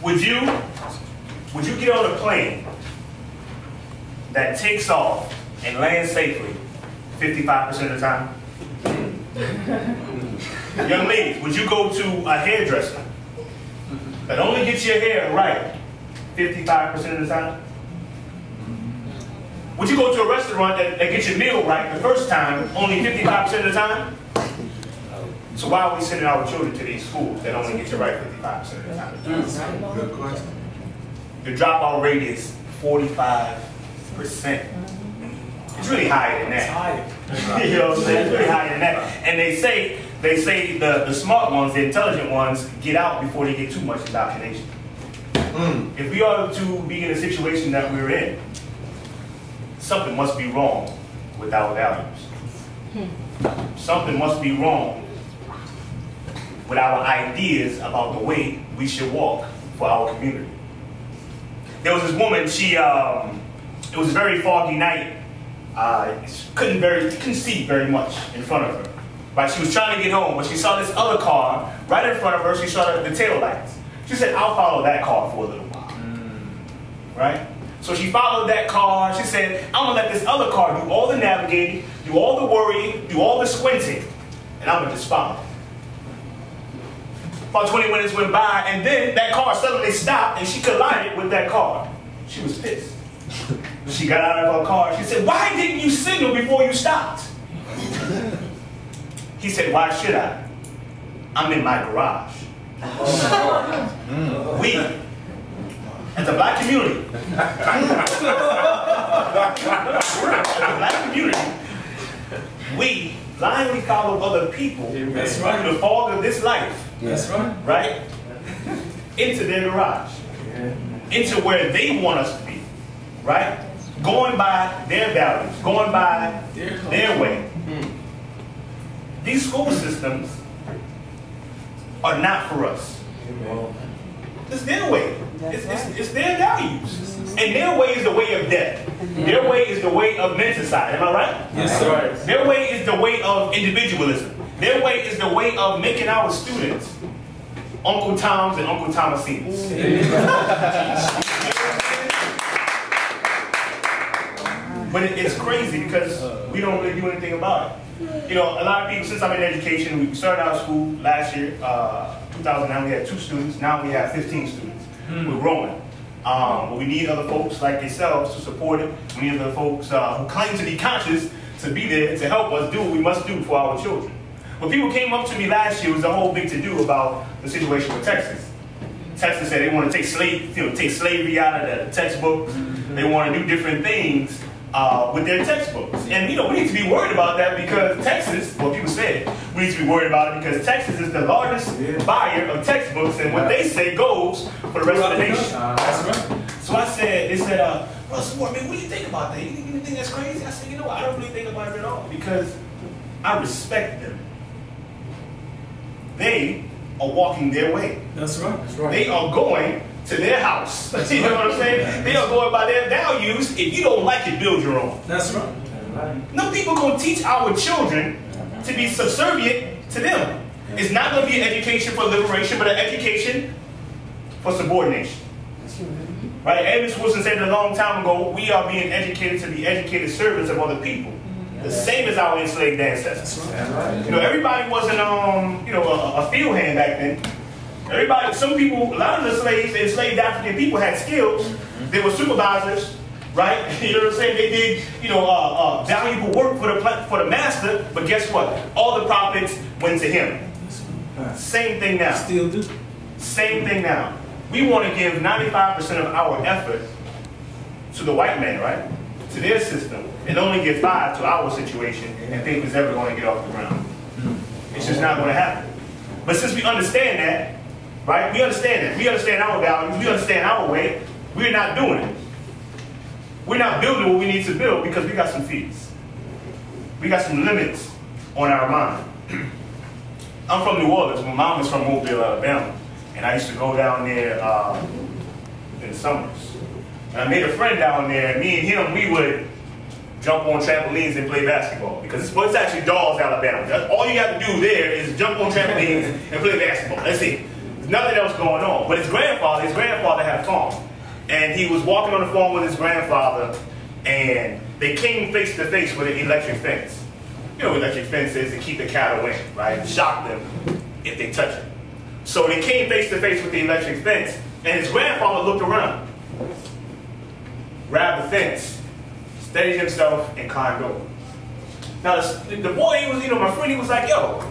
Would you get on a plane that takes off and lands safely 55% of the time? Young ladies, would you go to a hairdresser that only gets your hair right 55% of the time? Would you go to a restaurant that gets your meal right the first time only 55% of the time? So why are we sending our children to these schools that only get you right 55% of the time? Good question. The dropout rate is 45%. It's really higher than that. You know what I'm saying? It's really higher than that. And they say the smart ones, the intelligent ones, get out before they get too much indoctrination. If we are to be in a situation that we're in, something must be wrong with our values. Something must be wrong with our ideas about the way we should walk for our community. There was this woman, it was a very foggy night. Couldn't see very much in front of her. Right? She was trying to get home, but she saw this other car right in front of her. She saw the tail lights. She said, I'll follow that car for a little while. Right? So she followed that car. She said, I'm going to let this other car do all the navigating, do all the worrying, do all the squinting, and I'm going to just follow. About 20 minutes went by, and then that car suddenly stopped, and she collided with that car. She was pissed. She got out of her car. She said, why didn't you signal before you stopped? He said, why should I? I'm in my garage. We, as a black community, we blindly follow other people through the fog of this life. That's right. Right? Into their garage. Into where they want us to be. Right? Going by their values. Going by their way. These school systems are not for us. It's their way. It's their values. And their way is the way of death. Their way is the way of menticide. Am I right? Yes, sir. Their way is the way of individualism. Their way is the way of making our students Uncle Toms and Uncle Thomasines. But it's crazy because we don't really do anything about it. You know, a lot of people, since I'm in education, we started our school last year, 2009, we had 2 students. Now we have 15 students. We're growing. But we need other folks like yourselves to support it. We need other folks who claim to be conscious to be there to help us do what we must do for our children. When people came up to me last year, it was a whole big to-do about the situation with Texas. Texas said they want to take slavery out of the textbooks. They want to do different things with their textbooks. And we need to be worried about that because Texas, well, people say we need to be worried about it because Texas is the largest buyer of textbooks, and what they say goes for the rest of the nation. That's right. So they said, Russell, what do you think about that? You think that's crazy? I said, you know what, I don't really think about it at all because I respect them. They are walking their way. That's right. That's right. They are going to their house. You know what I'm saying? They are going by their values. If you don't like it, build your own. That's right. No people going to teach our children to be subservient to them. It's not going to be an education for liberation, but an education for subordination. Right? Edmund Wilson said a long time ago, we are being educated to be educated servants of other people. The same as our enslaved ancestors. Everybody wasn't a field hand back then. Everybody, some people, a lot of the enslaved African people had skills. They were supervisors, right? You know what I'm saying? They did, valuable work for the master. But guess what? All the profits went to him. Same thing now. Still do. Same thing now. We want to give 95% of our effort to the white man, right? To their system, and only give 5% to our situation, and think it's ever going to get off the ground. It's just not going to happen. But since we understand that, right? We understand that. We understand our values. We understand our way. We're not doing it. We're not building what we need to build because we got some fees. We got some limits on our mind. I'm from New Orleans. My mom is from Mobile, Alabama. And I used to go down there in the summers. And I made a friend down there. Me and him, we would jump on trampolines and play basketball. Because it's actually Dawes, Alabama. All you have to do there is jump on trampolines and play basketball. That's it. There's Nothing else going on. But his grandfather had a farm. And he was walking on the farm with his grandfather, and they came face to face with an electric fence. You know what electric fence is to keep the cattle in, right? Shock them if they touch it. So they came face to face with the electric fence, and his grandfather looked around, grabbed the fence, steadied himself, and climbed over. Now the boy, he was, my friend, he was like, yo,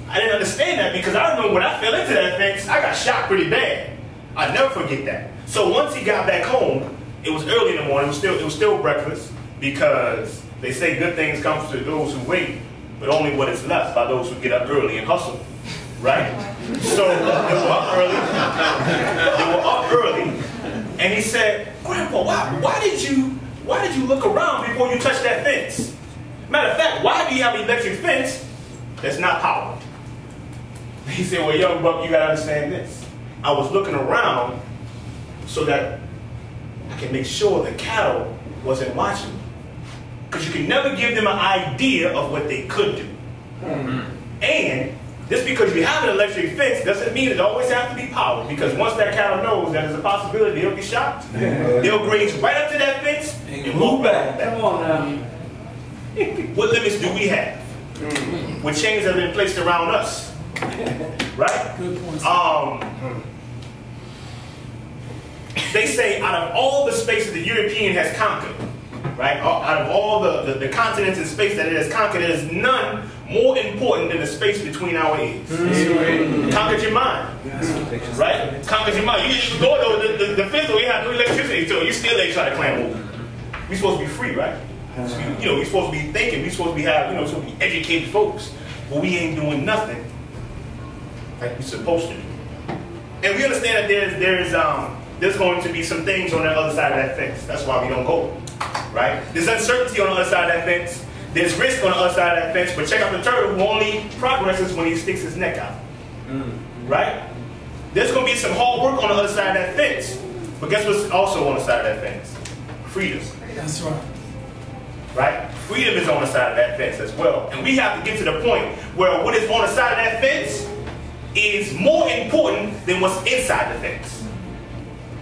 I didn't understand that because I remember when I fell into that fence, I got shocked pretty bad. I'll never forget that. So once he got back home, it was early in the morning, it was still breakfast, because they say good things come to those who wait, but only what is left by those who get up early and hustle, right? So they were up early, and he said, Grandpa, why did you look around before you touched that fence? Matter of fact, why do you have an electric fence that's not powered? He said, well, young buck, you gotta understand this. I was looking around so that I can make sure the cattle wasn't watching me. Because you can never give them an idea of what they could do. And just because you have an electric fence doesn't mean it always has to be powered. Because once that cattle knows that there's a possibility they'll be shocked, they'll graze right up to that fence and move back. Come on now. What limits do we have? With chains that have been placed around us. Right? Good point. They say out of all the space that the European has conquered, right? Out of all the continents and space that it has conquered, there is none more important than the space between our ears. Conquered your mind, right? Conquered your mind. You go to the physical, you have no electricity to it. You still ain't trying to climb over. We're supposed to be free, right? So we're supposed to be thinking. We're supposed to be supposed to be educated folks, but we ain't doing nothing like we're supposed to do. And we understand that there's going to be some things on the other side of that fence. That's why we don't go, right? There's uncertainty on the other side of that fence. There's risk on the other side of that fence. But check out the turtle who only progresses when he sticks his neck out, right? There's going to be some hard work on the other side of that fence. But guess what's also on the side of that fence? Freedom. That's right. Right? Freedom is on the side of that fence as well. And we have to get to the point where what is on the side of that fence is more important than what's inside the fence.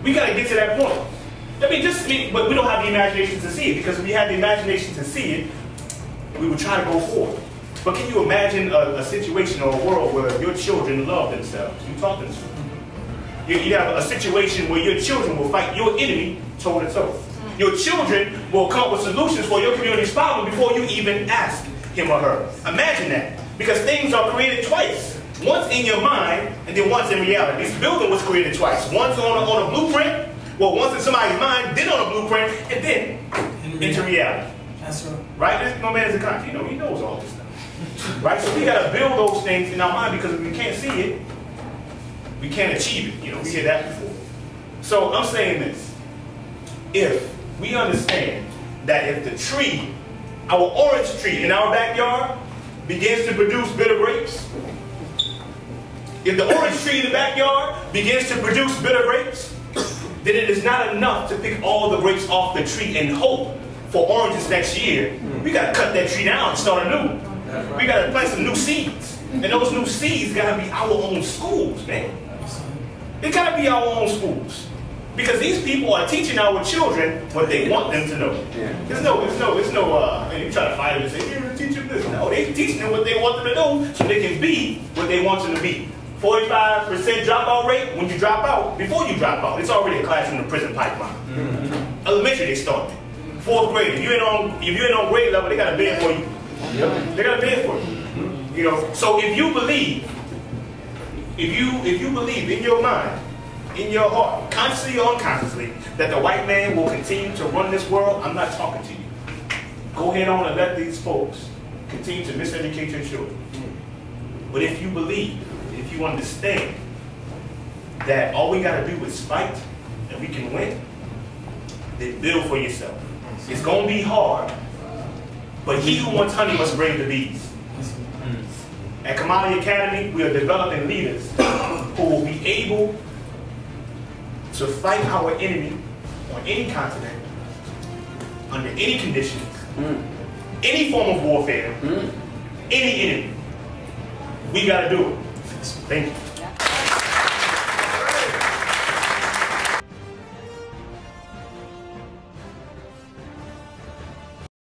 We got to get to that point. But we don't have the imagination to see it, because if we had the imagination to see it, we would try to go forward. But can you imagine a situation or a world where your children love themselves? You talk to them. You have a situation where your children will fight your enemy toe to toe. Your children will come up with solutions for your community's problem before you even ask him or her. Imagine that. Because things are created twice. Once in your mind, and then once in reality. This building was created twice. Once on a blueprint, well, once in somebody's mind, then on a blueprint, and then into reality. That's right. Right? No man is a country. He knows all this stuff. Right? So we got to build those things in our mind, because if we can't see it, we can't achieve it. We hear that before. So I'm saying this. If we understand that if the tree, our orange tree in our backyard, begins to produce bitter grapes, if the orange tree in the backyard begins to produce bitter grapes, then it is not enough to pick all the grapes off the tree and hope for oranges next year. We got to cut that tree down and start anew. We got to plant some new seeds. And those new seeds got to be our own schools, man. They got to be our own schools. Because these people are teaching our children what they want them to know. There's no, you try to fight them and say, you're teach them this. No, they're teaching them what they want them to know so they can be what they want them to be. 45% dropout rate when you drop out. Before you drop out, it's already a class in the prison pipeline. Elementary, they started. 4th grade. If you ain't on grade level, they got a bed for you. They got a bed for you. So if you believe in your mind, in your heart, consciously or unconsciously, that the white man will continue to run this world, I'm not talking to you. Go ahead on and let these folks continue to miseducate your children. But if you believe, if you understand that all we got to do is fight and we can win, then build for yourself. It's going to be hard, but he who wants honey must brave the bees. At Kamali Academy, we are developing leaders who will be able to fight our enemy on any continent, under any conditions, any form of warfare, any enemy. We got to do it. Thank you.